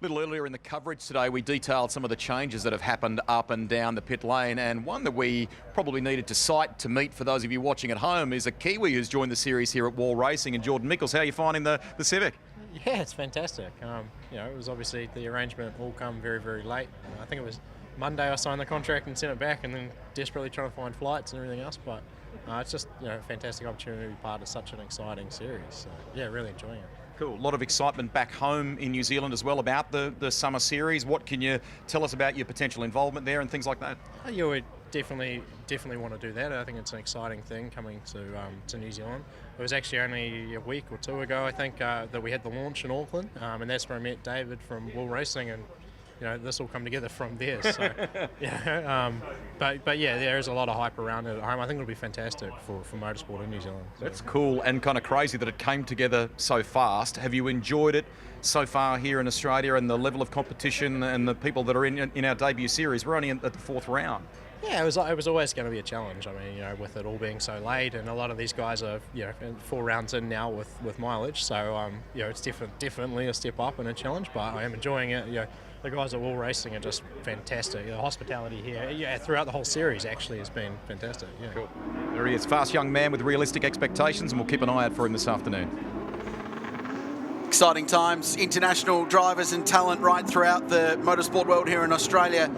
A little earlier in the coverage today, we detailed some of the changes that have happened up and down the pit lane, and one that we probably needed to cite to meet for those of you watching at home is a Kiwi who's joined the series here at Wall Racing, and Jordan Mickles. How are you finding the Civic? Yeah, it's fantastic. It was obviously the arrangement all come very, very late. I think it was Monday I signed the contract and sent it back, and then desperately trying to find flights and everything else. But it's just a fantastic opportunity to be part of such an exciting series. So yeah, really enjoying it. Cool. A lot of excitement back home in New Zealand as well about the summer series. What can you tell us about your potential involvement there and things like that? You would definitely want to do that. I think it's an exciting thing coming to New Zealand. It was actually only a week or two ago, I think, that we had the launch in Auckland, and that's where I met David from Wall Racing, and this will come together from there. So, but yeah, there is a lot of hype around it at home. I think it'll be fantastic for motorsport in New Zealand. So. That's cool and kind of crazy that it came together so fast. Have you enjoyed it so far here in Australia and the level of competition and the people that are in our debut series? We're only at the fourth round. Yeah, it was always going to be a challenge. I mean, with it all being so late, and a lot of these guys are 4 rounds in now with mileage. So it's definitely a step up and a challenge. But I am enjoying it. The guys at Wall Racing are just fantastic. The hospitality here, throughout the whole series, actually has been fantastic. Yeah. Cool. There he is, fast young man with realistic expectations, and we'll keep an eye out for him this afternoon. Exciting times, international drivers and talent right throughout the motorsport world here in Australia.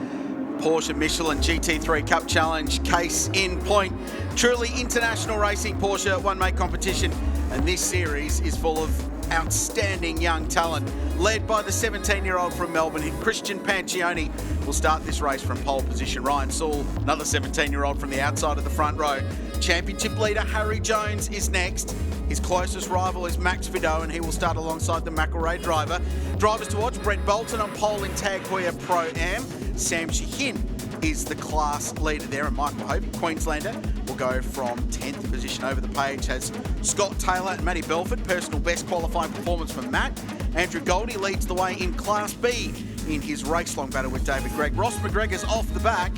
Porsche Michelin GT3 Cup Challenge, case in point. Truly international racing, Porsche one-make competition, and this series is full of outstanding young talent, led by the 17-year-old from Melbourne, Christian Pancioni, will start this race from pole position. Ryan Sewell, another 17-year-old from the outside of the front row. Championship leader Harry Jones is next. His closest rival is Max Vidot, and he will start alongside the McElrea driver. Drivers to watch: Brett Bolton on pole in Tag Heuer Pro-Am. Sam Sheehan is the class leader there, and Michael Hovey, Queenslander, will go from 10th position. Over the page has Scott Taylor and Matty Belford, personal best qualifying performance from Matt. Andrew Goldie leads the way in Class B in his race-long battle with David Gregg. Ross McGregor's off the back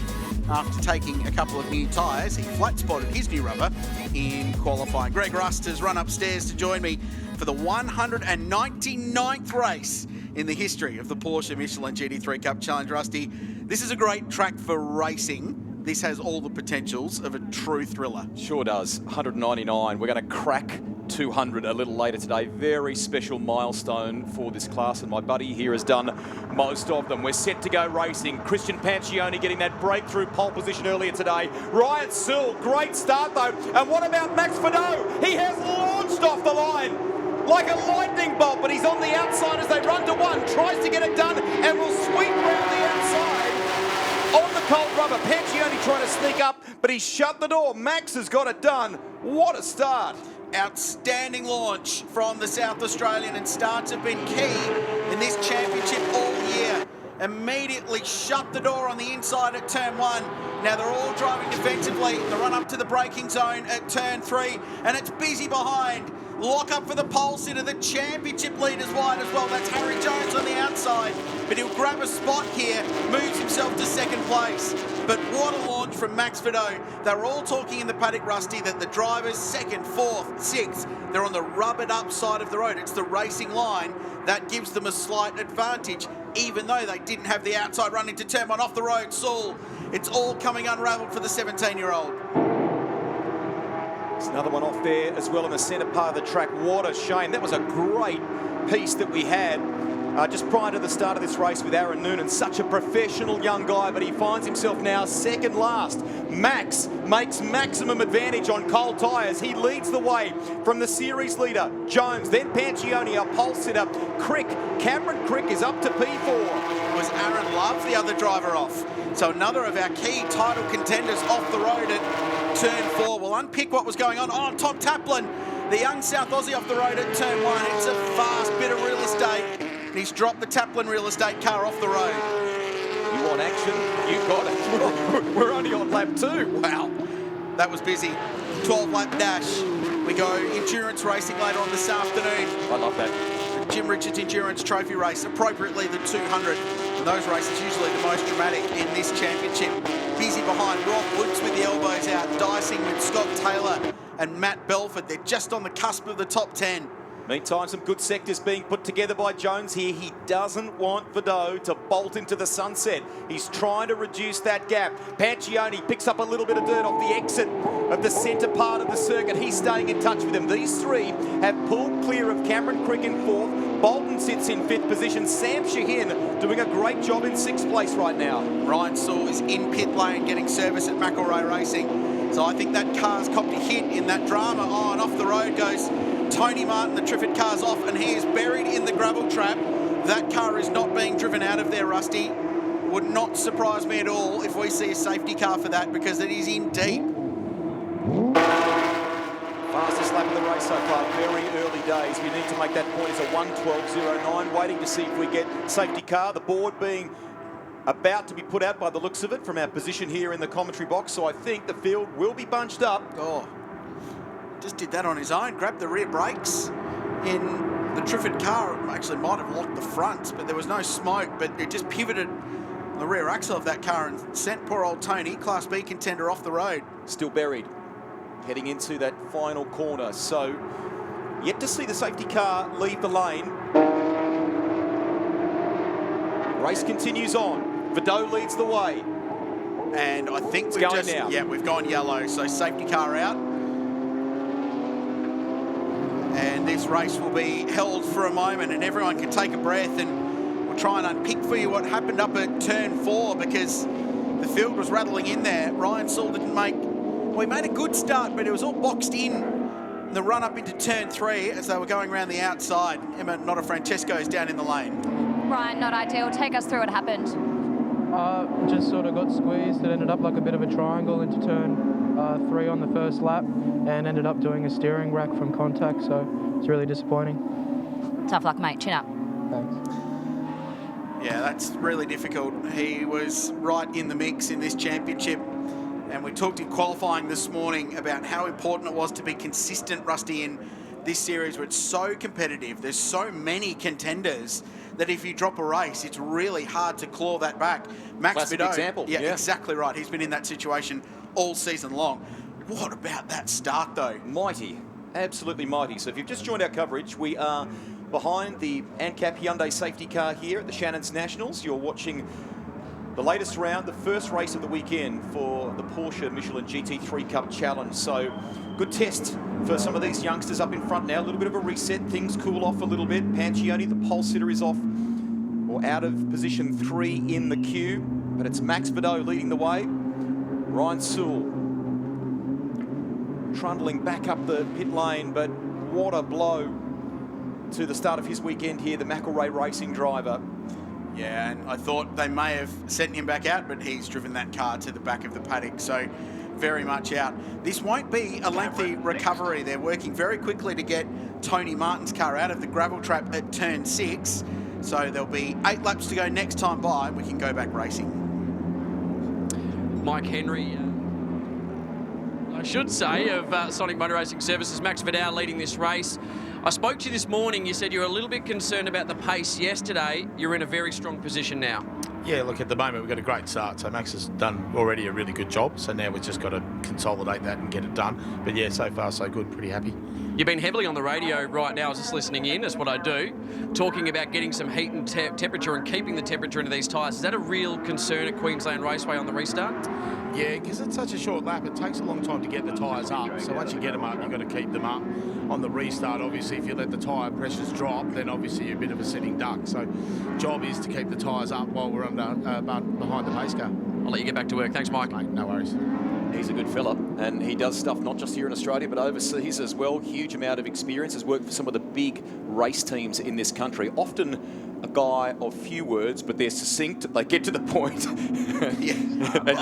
after taking a couple of new tyres. He flat-spotted his new rubber in qualifying. Greg Rust has run upstairs to join me for the 199th race in the history of the Porsche Michelin GT3 Cup Challenge. Rusty, this is a great track for racing. This has all the potentials of a true thriller. Sure does. 199. We're going to crack 200 a little later today. Very special milestone for this class, and my buddy here has done most of them. We're set to go racing. Christian Pancioni getting that breakthrough pole position earlier today. Ryan Sewell, great start though. And what about Max Vidot? He has launched off the line like a lightning bolt, but he's on the outside as they run to one, tries to get it done, and will sweep round the outside on the cold rubber. Pancioni trying to sneak up, but he's shut the door. Max has got it done. What a start. Outstanding launch from the South Australian, and starts have been key in this championship all year. Immediately shut the door on the inside at turn 1. Now they're all driving defensively. The run up to the braking zone at turn 3, and it's busy behind. Lock up for the pole sitter. The championship leader's wide as well. That's Harry Jones on the outside, but he'll grab a spot here, moves himself to second place. But what a launch from Max Vidot. They were all talking in the paddock, Rusty, that the drivers, 2nd, 4th, 6th, they're on the rubbered up side of the road. It's the racing line that gives them a slight advantage, even though they didn't have the outside run into turn 1 off the road. Sewell, it's all coming unravelled for the 17-year-old. There's another one off there as well in the centre part of the track. What a shame. That was a great piece that we had just prior to the start of this race with Aaron Noonan. Such a professional young guy, but he finds himself now second last. Max makes maximum advantage on cold tyres. He leads the way from the series leader, Jones, then Pancioni, our pole sitter, Crick. Cameron Crick is up to P4. Was Aaron Love the other driver off? So another of our key title contenders off the road at turn 4. We'll unpick what was going on. Oh, Tom Taplin, the young South Aussie off the road at turn 1. It's a fast bit of real estate. He's dropped the Taplin real estate car off the road. You want action? You got it. We're only on lap 2. Wow, that was busy. 12-lap dash. We go endurance racing later on this afternoon. I love that. The Jim Richards Endurance Trophy race, appropriately the 200. And those races usually the most dramatic in this championship. Busy behind Rob Woods with the elbows out, dicing with Scott Taylor and Matt Belford. They're just on the cusp of the top 10. Meantime, some good sectors being put together by Jones here. He doesn't want Vidot to bolt into the sunset. He's trying to reduce that gap. Pancioni picks up a little bit of dirt off the exit of the centre part of the circuit. He's staying in touch with him. These three have pulled clear of Cameron Crick in 4th. Bolton sits in 5th position. Sam Shahin doing a great job in 6th place right now. Ryan Saul is in pit lane getting service at McElroy Racing. So I think that car's copped a hit in that drama. Oh, and off the road goes Tony Martin. The Triffid car's off and he is buried in the gravel trap. That car is not being driven out of there, Rusty. Would not surprise me at all if we see a safety car for that, because it is in deep. Fastest lap of the race so far, very early days. We need to make that point. It's a 1:12.09. Waiting to see if we get safety car. The board being about to be put out by the looks of it from our position here in the commentary box. So I think the field will be bunched up. Oh, just did that on his own. Grabbed the rear brakes in the Triffid car. Actually might have locked the front, but there was no smoke. But it just pivoted the rear axle of that car and sent poor old Tony, Class B contender, off the road. Still buried, heading into that final corner. So yet to see the safety car leave the lane. Race continues on. Vidot leads the way. And I think we've going now. Yeah, we've gone yellow. So safety car out. And this race will be held for a moment and everyone can take a breath, and we'll try and unpick for you what happened up at turn 4, because the field was rattling in there. Ryan Saul didn't make, well, he made a good start, but it was all boxed in the run up into turn 3 as they were going around the outside. Emma Notafrancesco is down in the lane. Ryan, not ideal. Take us through what happened. Just sort of got squeezed. It ended up like a bit of a triangle into turn 3 on the first lap, and ended up doing a steering rack from contact, so it's really disappointing. Tough luck, mate. Chin up. Thanks. Yeah, that's really difficult. He was right in the mix in this championship, and we talked in qualifying this morning about how important it was to be consistent, Rusty, in this series where it's so competitive. There's so many contenders that if you drop a race, it's really hard to claw that back. Max Classic Vidot, example. yeah, Yeah, exactly right. He's been in that situation all season long. What about that start, though? Mighty, absolutely mighty. So if you've just joined our coverage, we are behind the ANCAP Hyundai safety car here at the Shannons Nationals. You're watching the latest round, the first race of the weekend for the Porsche Michelin GT3 Cup Challenge. So good test for some of these youngsters up in front now. A little bit of a reset, things cool off a little bit. Pancioni, the pole sitter, is off or out of position 3 in the queue, but it's Max Vidot leading the way. Ryan Saul trundling back up the pit lane, but what a blow to the start of his weekend here, the McElroy Racing driver. Yeah, and I thought they may have sent him back out, but he's driven that car to the back of the paddock, so very much out. This won't be a lengthy recovery. They're working very quickly to get Tony Martin's car out of the gravel trap at turn 6, so there'll be 8 laps to go next time by, and we can go back racing. Mike Henry, I should say, of Sonic Motor Racing Services. Max Vidal leading this race. I spoke to you this morning. You said you were a little bit concerned about the pace yesterday. You're in a very strong position now. Yeah, look, at the moment we've got a great start. So Max has done already a really good job. So now we've just got to consolidate that and get it done. But yeah, so far so good. Pretty happy. You've been heavily on the radio right now. I was just listening in. That's what I do. Talking about getting some heat and temperature and keeping the temperature into these tyres. Is that a real concern at Queensland Raceway on the restart? Yeah, because it's such a short lap. It takes a long time to get the tyres up. So once you get them up, you've got to keep them up. On the restart, obviously, if you let the tyre pressures drop, then obviously you're a bit of a sitting duck. So job is to keep the tyres up while we're behind the pace car. I'll let you get back to work. Thanks, Mike. Mate, no worries. He's a good fella, and he does stuff not just here in Australia, but overseas as well. Huge amount of experience. Has worked for some of the big race teams in this country. Often a guy of few words, but they're succinct. They get to the point. Yeah. And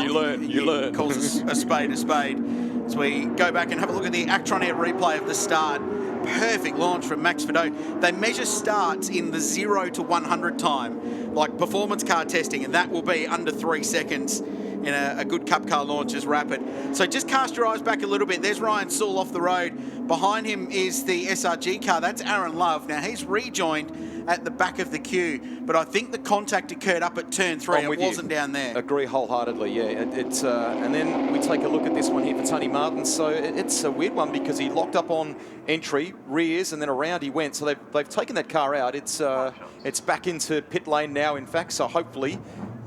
you learn. Calls a spade a spade. As we go back and have a look at the Actron Air replay of the start. Perfect launch from Max Vidot. They measure starts in the 0 to 100 time, like performance car testing, and that will be under 3 seconds in a good cup car launch is rapid. So just cast your eyes back a little bit. There's Ryan Saul off the road. Behind him is the SRG car. That's Aaron Love. Now, he's rejoined at the back of the queue, but I think the contact occurred up at turn 3. It wasn't down there. Agree wholeheartedly, yeah. And then we take a look at this one here for Tony Martin. So it's a weird one because he locked up on entry, rears, and then around he went. So they've taken that car out. It's back into pit lane now, in fact. So hopefully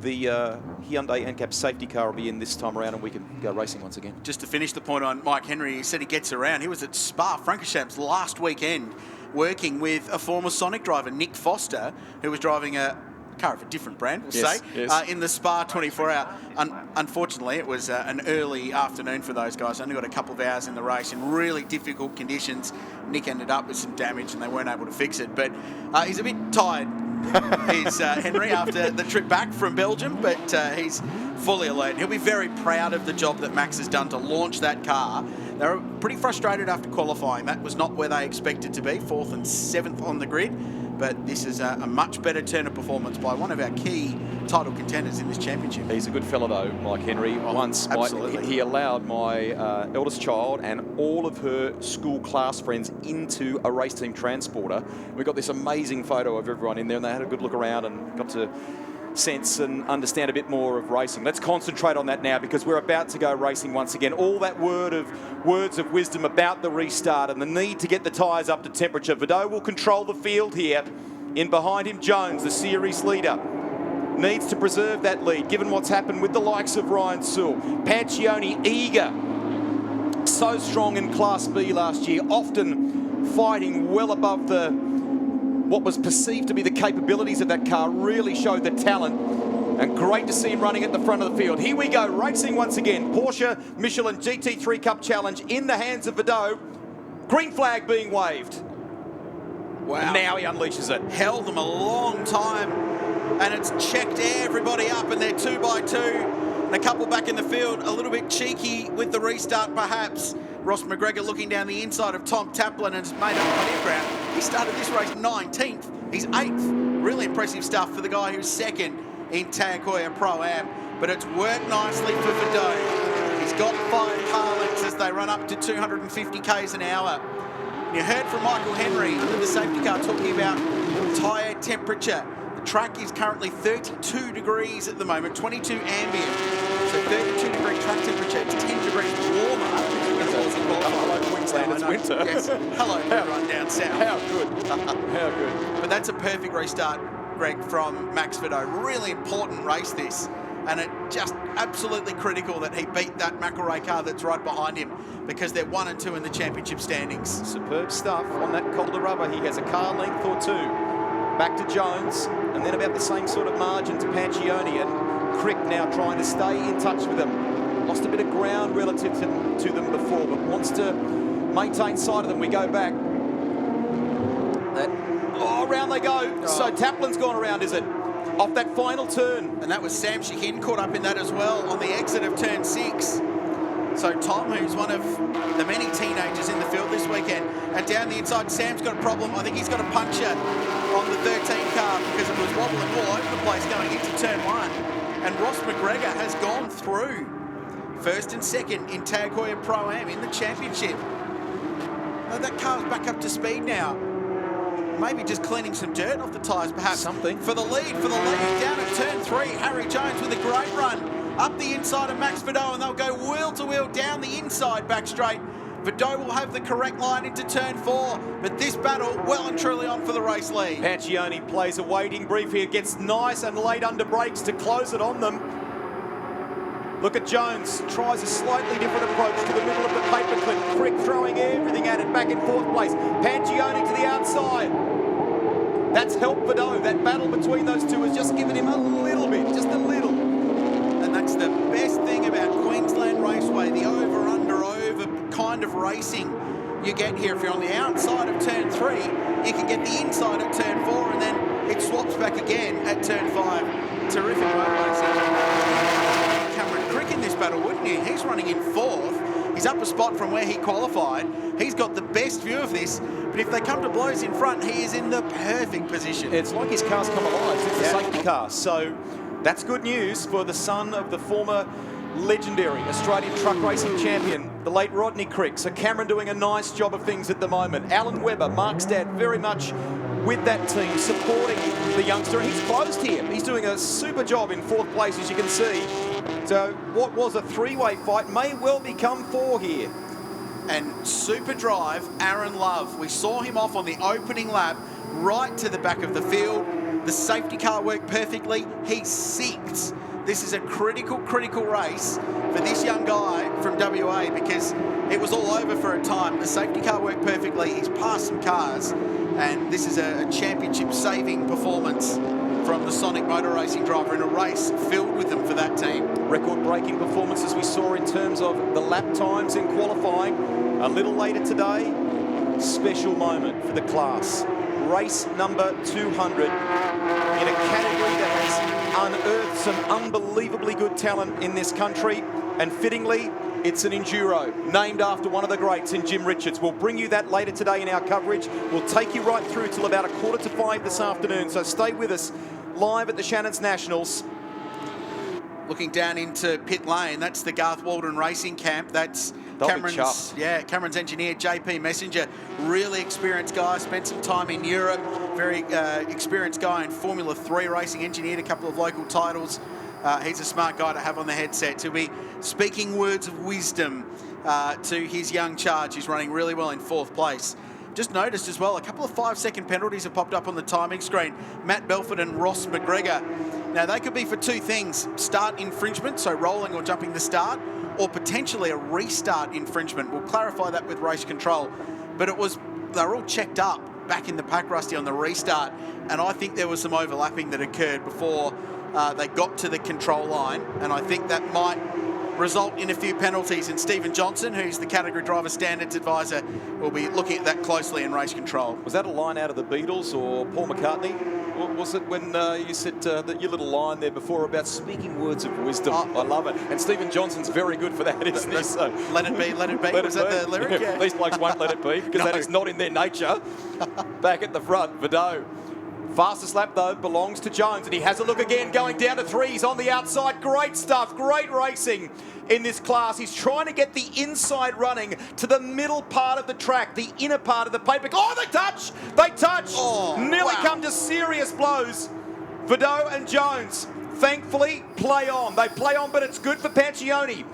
the Hyundai NCAP safety car will be in this time around and we can go racing once again. Just to finish the point on Mike Henry, he said he gets around. He was at Spa-Francorchamps last weekend working with a former Sonic driver, Nick Foster, who was driving a car of a different brand, we'll say, in the Spa 24-hour. Unfortunately, it was an early afternoon for those guys. Only got a couple of hours in the race in really difficult conditions. Nick ended up with some damage and they weren't able to fix it. But he's a bit tired, is Henry, after the trip back from Belgium, but he's fully alert. He'll be very proud of the job that Max has done to launch that car. They were pretty frustrated after qualifying. That was not where they expected to be, 4th and 7th on the grid. But this is a much better turn of performance by one of our key title contenders in this championship. He's a good fella though, Mike Henry. He allowed my eldest child and all of her school class friends into a race team transporter. We got this amazing photo of everyone in there and they had a good look around and got to sense and understand a bit more of racing. Let's concentrate on that now because we're about to go racing once again. All that words of wisdom about the restart and the need to get the tyres up to temperature. Vidot will control the field here. In behind him, Jones, the series leader, needs to preserve that lead given what's happened with the likes of Ryan Sewell. Pancione eager, so strong in Class B last year, often fighting well above what was perceived to be the capabilities of that car, really showed the talent. And great to see him running at the front of the field. Here we go, racing once again. Porsche Michelin GT3 Cup Challenge in the hands of Vidot. Green flag being waved. Wow. And now he unleashes it. Held them a long time, and it's checked everybody up, and they're 2 by 2. And a couple back in the field, a little bit cheeky with the restart perhaps. Ross McGregor looking down the inside of Tom Taplin and has made up plenty of ground. He started this race 19th. He's 8th. Really impressive stuff for the guy who's 2nd in Tayakoya Pro-Am. But it's worked nicely for Vidot. He's got 5 car lengths as they run up to 250 k's an hour. You heard from Michael Henry under the safety car talking about tyre temperature. The track is currently 32 degrees at the moment, 22 ambient. So 32 degree track temperature, it's 10 degrees warmer. Hello, Queensland, it's winter. Yes, hello, everyone down south. How good. How good. But that's a perfect restart, Greg, from Max Vidot. Really important race this. And it just absolutely critical that he beat that McElrea car that's right behind him because they're 1 and 2 in the championship standings. Superb stuff on that Calder rubber. He has a car length or 2. Back to Jones, and then about the same sort of margin to Pancione, and Crick now trying to stay in touch with them. Lost a bit of ground relative to them before, but wants to maintain sight of them. We go back. Around they go. So Taplin's gone around, is it? Off that final turn. And that was Sam Shahin caught up in that as well on the exit of turn 6. So Tom, who's one of the many teenagers in the field this weekend, and down the inside, Sam's got a problem. I think he's got a puncture on the 13 car because it was wobbling all over the place going into turn 1. And Ross McGregor has gone through 1st and 2nd in Tayakoya Pro-Am in the championship. Now that car's back up to speed now. Maybe just cleaning some dirt off the tyres, perhaps. Something. For the lead. Down at turn 3, Harry Jones with a great run. Up the inside of Max Vidot, and they'll go wheel to wheel down the inside back straight. Vidot will have the correct line into turn 4, but this battle well and truly on for the race lead. Pancione plays a waiting brief here, gets nice and late under brakes to close it on them. Look at Jones, tries a slightly different approach to the middle of the paperclip. Crick throwing everything at it, back in 4th place. Pancione to the outside. That's helped Vidot. That battle between those two has just given him a little bit, just a little. And that's the best thing about Queensland Raceway, the over-under-over kind of racing you get here. If you're on the outside of turn 3, you can get the inside at turn 4, and then it swaps back again at turn 5. Terrific road racing. Cameron Crick in this battle, wouldn't he? He's running in 4th. He's up a spot from where he qualified. He's got the best view of this, but if they come to blows in front, he is in the perfect position. It's like his car's come alive. It's a safety car. So that's good news for the son of the former legendary Australian truck racing champion, the late Rodney Crick. So Cameron doing a nice job of things at the moment. Alan Webber, Mark's dad, very much with that team, supporting the youngster. And he's closed here. He's doing a super job in 4th place, as you can see. So what was a 3-way fight may well become 4 here. And super drive, Aaron Love. We saw him off on the opening lap, right to the back of the field. The safety car worked perfectly. He 6th. This is a critical race for this young guy from WA because it was all over for a time. The safety car worked perfectly. He's passed some cars, and this is a championship-saving performance from the Sonic Motor Racing driver in a race filled with them for that team. Record-breaking performances we saw in terms of the lap times in qualifying. A little later today, special moment for the class. Race number 200 in a category that has unearthed some unbelievably good talent in this country, and fittingly, it's an enduro named after one of the greats in Jim Richards. We'll bring you that later today in our coverage. We'll take you right through till about 4:45 this afternoon, so stay with us live at the Shannons Nationals. Looking down into pit lane, that's the Garth Walden Racing Camp. That's Cameron's engineer, JP Messenger. Really experienced guy, spent some time in Europe. Very experienced guy in Formula 3 racing, engineered a couple of local titles. He's a smart guy to have on the headset. He'll be speaking words of wisdom to his young charge, who's running really well in 4th place. Just noticed as well, a couple of 5-second penalties have popped up on the timing screen. Matt Belford and Ross McGregor. Now, they could be for 2 things. Start infringement, so rolling or jumping the start, or potentially a restart infringement. We'll clarify that with race control. But they're all checked up back in the pack, Rusty, on the restart. And I think there was some overlapping that occurred before they got to the control line. And I think that might result in a few penalties. And Stephen Johnson, who's the category driver standards advisor, will be looking at that closely in race control. Was that a line out of the Beatles or Paul McCartney? Or was it when you said your little line there before about speaking words of wisdom? I love it. And Stephen Johnson's very good for that, isn't he? So, let it be, let it be. Was that the lyric? Yeah. These blokes won't let it be because that is not in their nature. Back at the front, Vidot. Fastest lap, though, belongs to Jones, and he has a look again, going down to 3s on the outside. Great stuff, great racing in this class. He's trying to get the inside running to the middle part of the track, the inner part of the paper. Oh, they touch! They touch! Oh, nearly wow. Come to serious blows. Vidot and Jones, thankfully, play on. They play on, but it's good for Pancioni.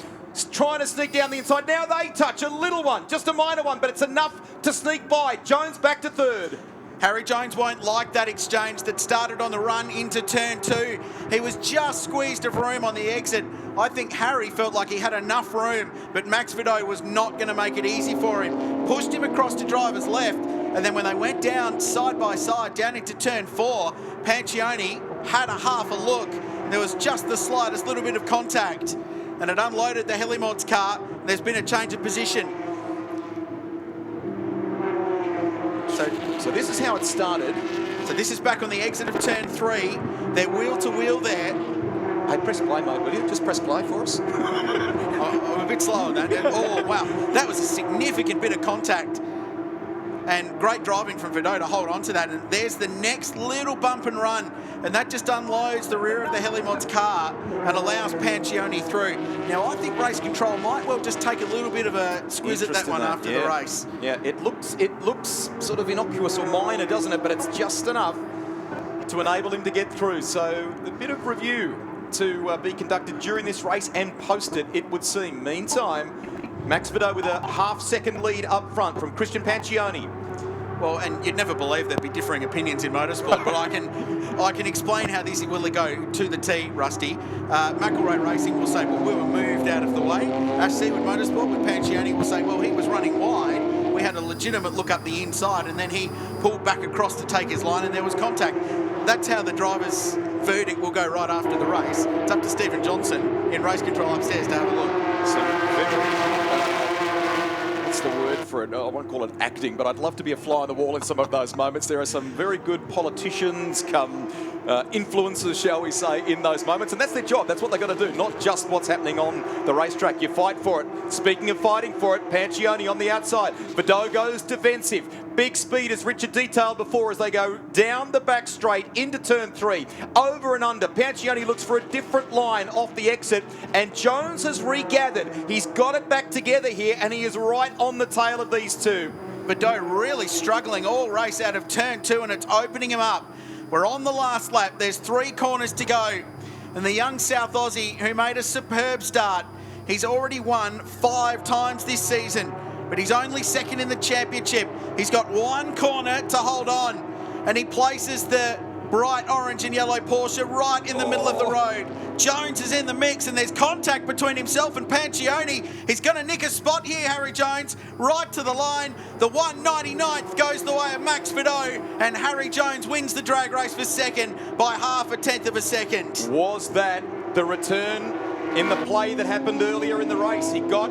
Trying to sneak down the inside. Now they touch, a little one, just a minor one, but it's enough to sneak by. Jones back to 3rd. Harry Jones won't like that exchange that started on the run into turn 2. He was just squeezed of room on the exit. I think Harry felt like he had enough room, but Max Vidot was not going to make it easy for him. Pushed him across to driver's left, and then when they went down side by side, down into turn 4, Pancioni had a half a look. There was just the slightest little bit of contact, and it unloaded the Helimods car. There's been a change of position. So this is how it started. So this is back on the exit of turn 3. They're wheel to wheel there. Hey, press play, mate, will you? Just press play for us. I'm a bit slow on that. Oh, wow. That was a significant bit of contact. And great driving from Vidot to hold on to that. And there's the next little bump and run. And that just unloads the rear of the Helimods car and allows Pancioni through. Now, I think race control might well just take a little bit of a squiz at that one after the race. Yeah, it looks sort of innocuous or minor, doesn't it? But it's just enough to enable him to get through. So a bit of review to be conducted during this race and post it would seem. Meantime, Max Vidot with a half-second lead up front from Christian Pancioni. Well, and you'd never believe there'd be differing opinions in motorsport, but I can explain how this will go to the T, Rusty. McElroy Racing will say, well, we were moved out of the way. Ash Seawood Motorsport with Pancioni will say, well, he was running wide. We had a legitimate look up the inside, and then he pulled back across to take his line, and there was contact. That's how the driver's verdict will go right after the race. It's up to Stephen Johnson in race control upstairs to have a look. What's the word for it? I won't call it acting, but I'd love to be a fly on the wall in some of those moments. There are some very good politicians come influencers, shall we say, in those moments, and that's their job. That's what they've got to do, not just what's happening on the racetrack. You fight for it. Speaking of fighting for it, Pancioni on the outside. Vidot goes defensive. Big speed, as Richard detailed before, as they go down the back straight into turn 3. Over and under. Pancioni looks for a different line off the exit, and Jones has regathered. He's got it back together here, and he is right on the tail of these two. Vidot really struggling all race out of turn 2, and it's opening him up. We're on the last lap. There's 3 corners to go. And the young South Aussie, who made a superb start, he's already won 5 times this season, but he's only second in the championship. He's got 1 corner to hold on, and he places the bright orange and yellow Porsche right in the middle of the road. Jones is in the mix, and there's contact between himself and Pancioni. He's going to nick a spot here, Harry Jones, right to the line. The 199th goes the way of Max Vidot, and Harry Jones wins the drag race for second by 0.5 of a second. Was that the return in the play that happened earlier in the race? He got,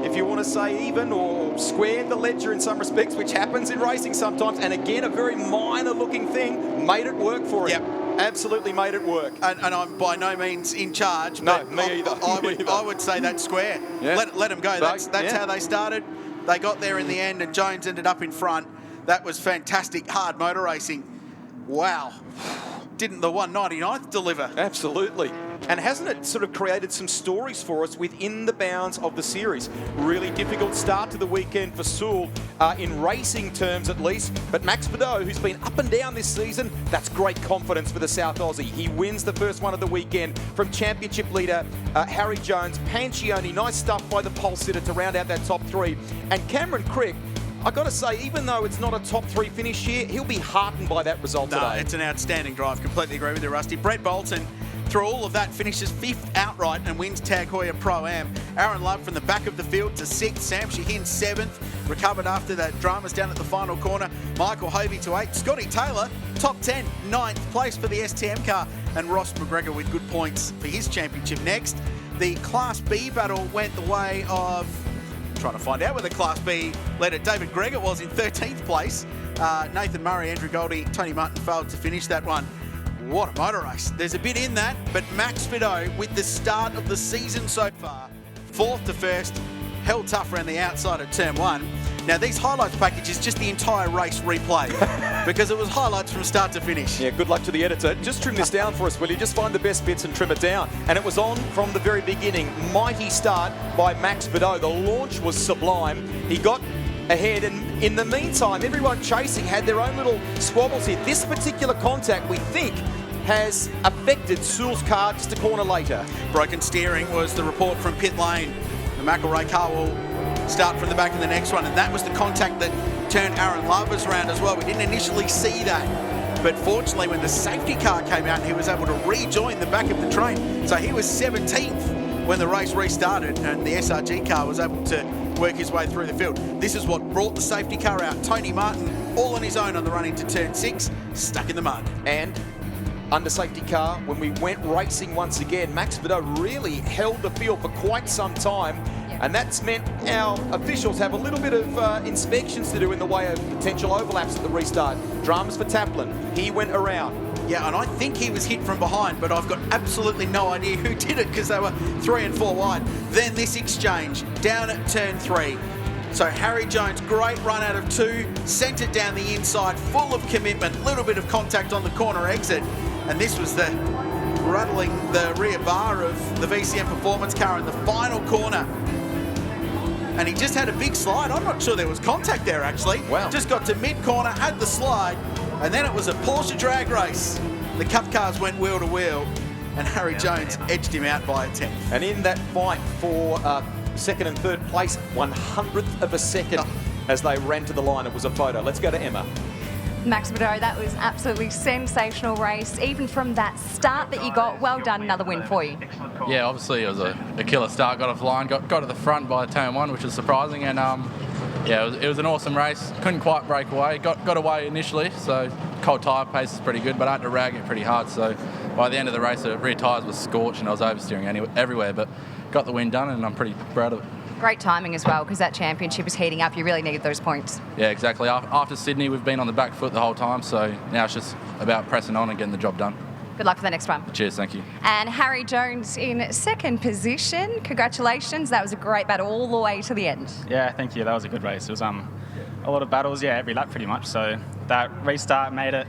if you want to say even or squared the ledger in some respects, which happens in racing sometimes, and again, a very minor looking thing, made it work for him. Yep. Absolutely made it work. And I'm by no means in charge. No, but me either. I would say that's square. Yeah. Let them go. That's how they started. They got there in the end, and Jones ended up in front. That was fantastic, hard motor racing. Wow. Didn't the 199th deliver? Absolutely. And hasn't it sort of created some stories for us within the bounds of the series? Really difficult start to the weekend for Sewell, in racing terms at least. But Max Vidot, who's been up and down this season, that's great confidence for the South Aussie. He wins the first one of the weekend from championship leader Harry Jones. Pancioni, nice stuff by the pole sitter to round out that top 3. And Cameron Crick, I've got to say, even though it's not a top 3 finish here, he'll be heartened by that result today. No, it's an outstanding drive. Completely agree with you, Rusty. Brett Bolton, through all of that, finishes 5th outright and wins Tag Heuer Pro-Am. Aaron Love from the back of the field to 6th. Sam Shaheen 7th. Recovered after that dramas down at the final corner. Michael Hovey to 8th. Scotty Taylor, top 10, 9th place for the STM car. And Ross McGregor with good points for his championship next. The Class B battle went the way of... trying to find out where the Class B led it. David Gregor was in 13th place. Nathan Murray, Andrew Goldie, Tony Martin failed to finish that one. What a motor race. There's a bit in that, but Max Vidot, with the start of the season so far, 4th to 1st, held tough around the outside of turn 1. Now, these highlights package is just the entire race replay because it was highlights from start to finish. Yeah, good luck to the editor. Just trim this down for us, will you? Just find the best bits and trim it down. And it was on from the very beginning. Mighty start by Max Vidot. The launch was sublime. He got ahead, and in the meantime, everyone chasing had their own little squabbles here. This particular contact, we think, has affected Sewell's car just a corner later. Broken steering was the report from pit lane. The McElroy car will start from the back in the next one, and that was the contact that turned Aaron Lovers around as well. We didn't initially see that, but fortunately when the safety car came out, he was able to rejoin the back of the train. So he was 17th when the race restarted, and the SRG car was able to work his way through the field. This is what brought the safety car out. Tony Martin, all on his own on the run into turn 6, stuck in the mud. And under safety car, when we went racing once again, Max Vidot really held the field for quite some time. And that's meant our officials have a little bit of inspections to do in the way of potential overlaps at the restart. Dramas for Taplin. He went around. Yeah, and I think he was hit from behind, but I've got absolutely no idea who did it because they were 3 and 4 wide. Then this exchange down at turn 3. So Harry Jones, great run out of 2, sent it down the inside, full of commitment, little bit of contact on the corner exit. And this was the rattling the rear bar of the VCM Performance car in the final corner. And he just had a big slide. I'm not sure there was contact there, actually. Wow. Just got to mid-corner, had the slide, and then it was a Porsche drag race. The Cup cars went wheel to wheel, and Harry Jones edged him out by a 10th. And in that fight for 2nd and 3rd place, 100th of a second as they ran to the line. It was a photo. Let's go to Emma. Max Vidot, that was absolutely sensational race. Even from that start that you got, well done, another win for you. Yeah, obviously it was a killer start. Got off the line, got to the front by turn 1, which was surprising. And yeah, it was an awesome race. Couldn't quite break away. Got away initially, so cold tyre pace is pretty good, but I had to rag it pretty hard. So by the end of the race, the rear tyres were scorched and I was oversteering everywhere. But got the win done, and I'm pretty proud of it. Great timing as well, because that championship is heating up. You really needed those points. Yeah, exactly. After Sydney, we've been on the back foot the whole time, so now it's just about pressing on and getting the job done. Good luck for the next one. Cheers, thank you. And Harry Jones in 2nd position. Congratulations. That was a great battle all the way to the end. Yeah, thank you. That was a good race. It was a lot of battles, yeah, every lap pretty much. So that restart made it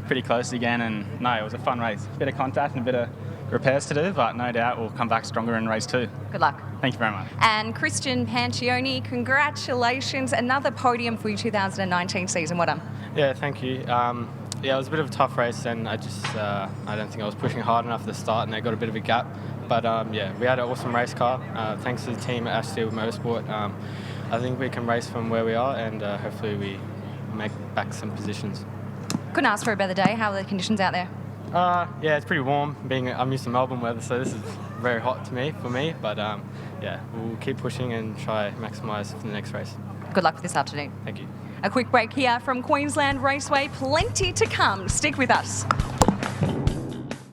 pretty close again, and no, it was a fun race. A bit of contact and a bit of repairs to do, but no doubt we'll come back stronger in race 2. Good luck. Thank you very much. And Christian Pancioni, congratulations. Another podium for your 2019 season. Well done. Yeah, thank you. Yeah, it was a bit of a tough race, and I don't think I was pushing hard enough at the start, and I got a bit of a gap. But yeah, we had an awesome race car. Thanks to the team at Ashfield Motorsport. I think we can race from where we are, and hopefully we make back some positions. Couldn't ask for a better day. How are the conditions out there? Yeah, it's pretty warm. I'm used to Melbourne weather, so this is very hot for me. But yeah, we'll keep pushing and try maximise for the next race. Good luck for this afternoon. Thank you. A quick break here from Queensland Raceway. Plenty to come. Stick with us.